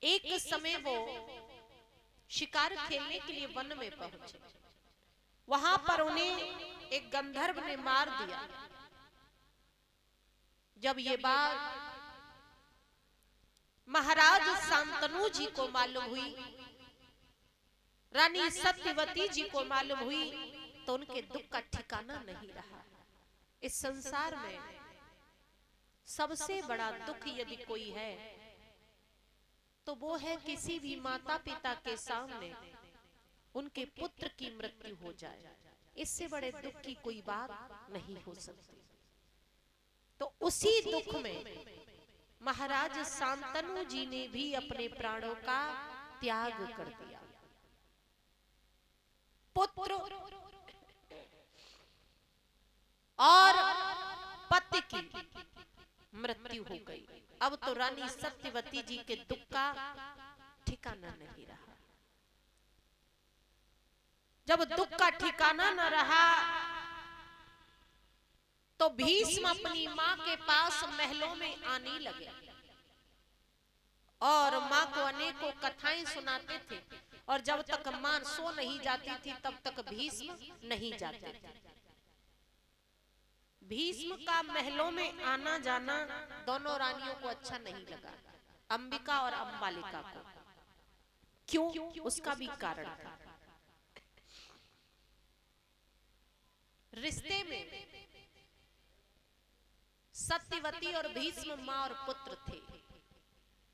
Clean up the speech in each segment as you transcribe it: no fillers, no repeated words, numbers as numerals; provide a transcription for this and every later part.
एक समय वो शिकार खेलने के लिए वन में पहुंचे। वहां पर उन्हें एक गंधर्व ने मार दिया। जब ये बात महाराज शांतनु जी को मालूम हुई, रानी सत्यवती जी को मालूम हुई, तो उनके दुख का ठिकाना नहीं रहा। इस संसार में सबसे बड़ा दुख यदि कोई है तो वो है किसी भी माता पिता के सामने उनके पुत्र की मृत्यु हो जाए। इससे बड़े दुख की कोई बात नहीं हो सकती। तो उसी दुख में महाराज शांतनु जी ने भी अपने प्राणों का त्याग कर दिया। पुत्र और पति की मृत्यु हो गई। अब तो रानी सत्यवती जी के दुख का ठिकाना नहीं रहा। जब दुख का ठिकाना न रहा तो भीष्म अपनी मां के पास महलों में आने लगे और मां को अनेकों कथाएं सुनाते थे। और जब तक मां सो नहीं जाती थी तब तक भीष्म नहीं जाते थे। भीष्म का महलों में आना जाना दोनों रानियों को अच्छा नहीं लगा, अंबिका और अंबालिका को। क्यों? उसका भी कारण था। रिश्ते में सत्यवती और भीष्म मां और पुत्र थे,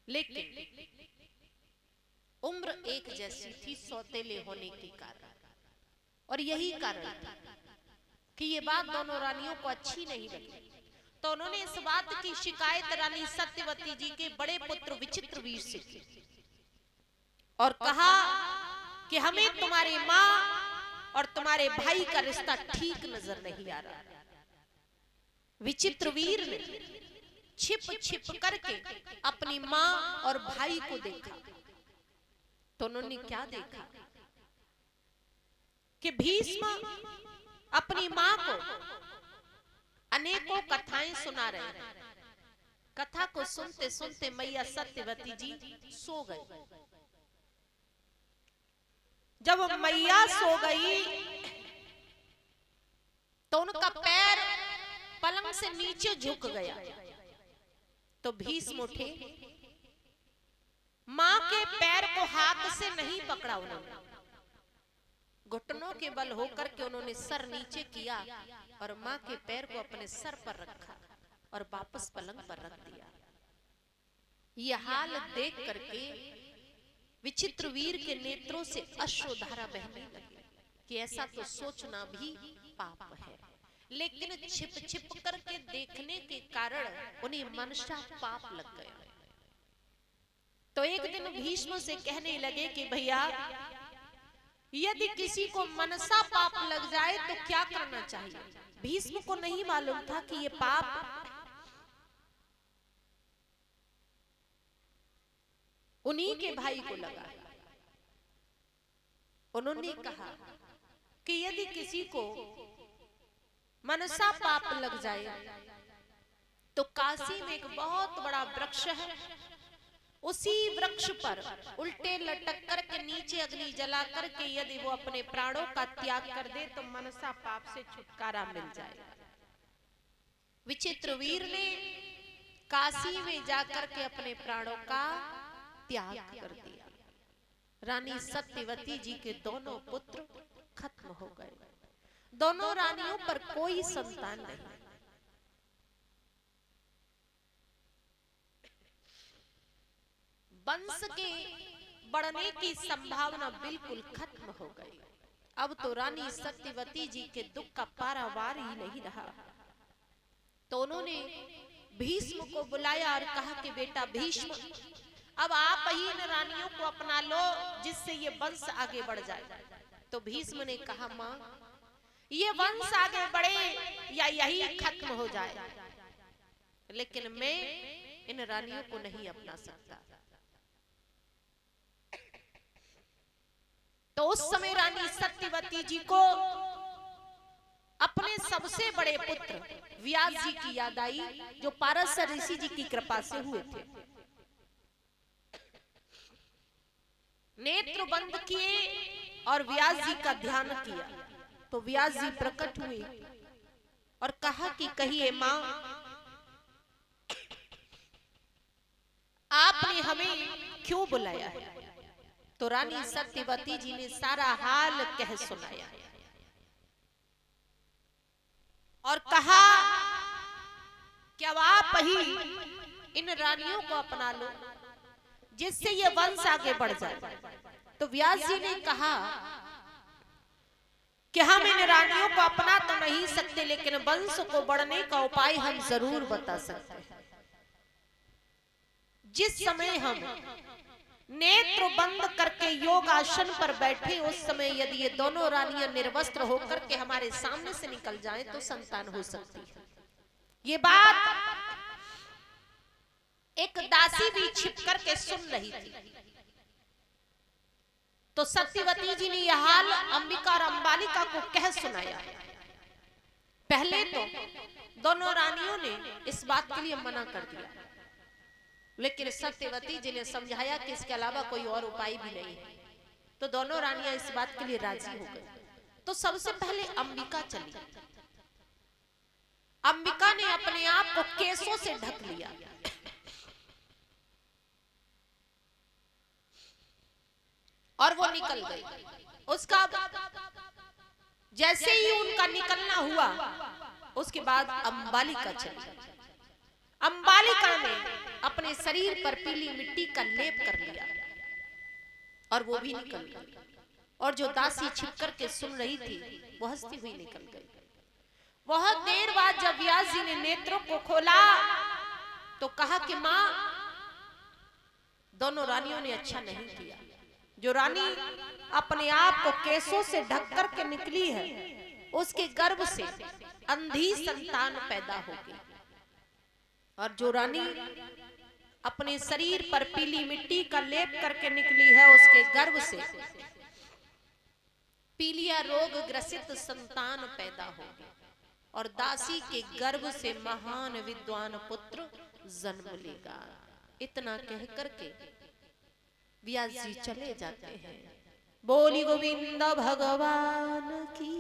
लेकिन उम्र एक जैसी थी सौतेले होने के कारण। और यही कारण था कि ये बात दोनों रानियों को अच्छी नहीं लगी। तो उन्होंने इस बात की शिकायत रानी सत्यवती जी के बड़े पुत्र विचित्रवीर से की और कहा कि हमें तुम्हारी मां और तुम्हारे भाई का रिश्ता ठीक नजर नहीं आ रहा। विचित्रवीर ने छिप छिप करके अपनी मां और भाई को देखा। तो उन्होंने क्या देखा कि भीष्म अपनी मां को अनेकों कथाएं सुना रहे हैं। कथा को सुनते सुनते मैया सत्यवती जी सो गई। जब मैया सो गई तो उनका पैर पलंग से नीचे झुक गया। तो भीष्म उठे, मां के पैर को हाथ से नहीं पकड़ा उन्होंने, घुटनों के बल होकर के उन्होंने सर नीचे किया और मां के पैर को अपने सर पर रखा और वापस पलंग पर रख दिया। यह हाल देख करके विचित्रवीर के नेत्रों से अश्रुधारा बहने लगी कि ऐसा तो सोचना भी पाप है। लेकिन छिप छिप करके देखने के कारण उन्हें मनसा पाप लग गया। तो एक दिन भीष्म से कहने लगे कि भैया, यदि किसी को मनसा पाप लग जाए तो क्या करना चाहिए? भीष्म को नहीं मालूम था कि ये पाप उन्हीं के भाई को लगा। उन्होंने कहा कि यदि किसी को मनसा पाप लग जाए तो काशी में एक बहुत बड़ा वृक्ष है, उसी वृक्ष पर उल्टे लटक करके नीचे अग्नि जला करके यदि वो अपने प्राणों का त्याग कर दे तो मनसा पाप से छुटकारा मिल जाएगा। विचित्रवीर ने काशी में जाकर के अपने प्राणों का त्याग कर दिया। रानी सत्यवती जी के दोनों पुत्र खत्म हो गए। दोनों रानियों पर कोई संतान नहीं। वंश के बढ़ने की संभावना बिल्कुल खत्म हो गई। अब तो रानी सत्यवती जी के दुख का पारावार ही नहीं रहा। तो उन्होंने भीष्म को बुलाया और कहा कि बेटा भीष्म, अब आप ही इन रानियों को अपना लो जिससे ये वंश आगे बढ़ जाए। तो भीष्म ने कहा, मां, ये वंश आगे बढ़े या यही खत्म हो जाए, लेकिन मैं इन रानियों को नहीं अपना सकता। तो उस समय रानी सत्यवती जी को अपने सबसे बड़े पुत्र व्यास जी की याद आई, जो पारस ऋषि जी की कृपा से हुए थे। नेत्र बंद किए और व्यास जी का ध्यान किया तो व्यास जी प्रकट हुए और कहा कि कहिए मां, आपने हमें क्यों बुलाया है? तो रानी सत्यवती जी ने सारा हाल कह सुनाया और कहा कि अब आप ही इन रानियों को अपना लो जिससे ये वंश आगे बढ़ जाए। तो व्यास जी ने कहा कि हम इन रानियों को अपना तो नहीं सकते, लेकिन वंश को बढ़ने का उपाय हम जरूर बता सकते हैं। जिस समय हम नेत्र बंद करके योग आसन पर बैठे, उस समय यदि ये दोनों रानियां निर्वस्त्र होकर के हमारे सामने से निकल जाएं तो संतान हो सकती है। ये बात एक दासी भी छिप करके सुन रही थी। तो सत्यवती जी ने यह हाल अंबिका और अंबालिका को कह सुनाया। पहले तो दोनों रानियों ने इस बात के लिए मना कर दिया, लेकिन सत्यवती जी ने समझाया कि इसके अलावा कोई और उपाय भी नहीं है। तो दोनों रानियां इस बात के लिए राजी हो गई। तो सबसे पहले अंबिका चली। अंबिका ने अपने आप को केसों से ढक लिया और वो निकल गई। उसका जैसे ही उनका निकलना हुआ, उसके बाद अंबालिका चली। अंबालिका ने अपने शरीर पर पीली मिट्टी का लेप कर लिया और वो भी निकल गई। और जो दासी छिप करके सुन रही थी वो हंसती हुई निकल गई। बहुत देर बाद जब व्यास जी ने नेत्रों को खोला तो कहा कि मां, दोनों रानियों ने अच्छा नहीं किया। जो रानी अपने आप को केसों से ढक कर के निकली है, उसके गर्भ से अंधी संतान पैदा होगी। और जो रानी अपने शरीर पर पीली मिट्टी का लेप करके निकली है, उसके गर्भ से पीलिया रोग ग्रसित संतान पैदा होगी। और दासी के गर्भ से महान विद्वान पुत्र जन्म लेगा। इतना कह करके व्यास जी चले जाते हैं। बोली गोविंद भगवान की।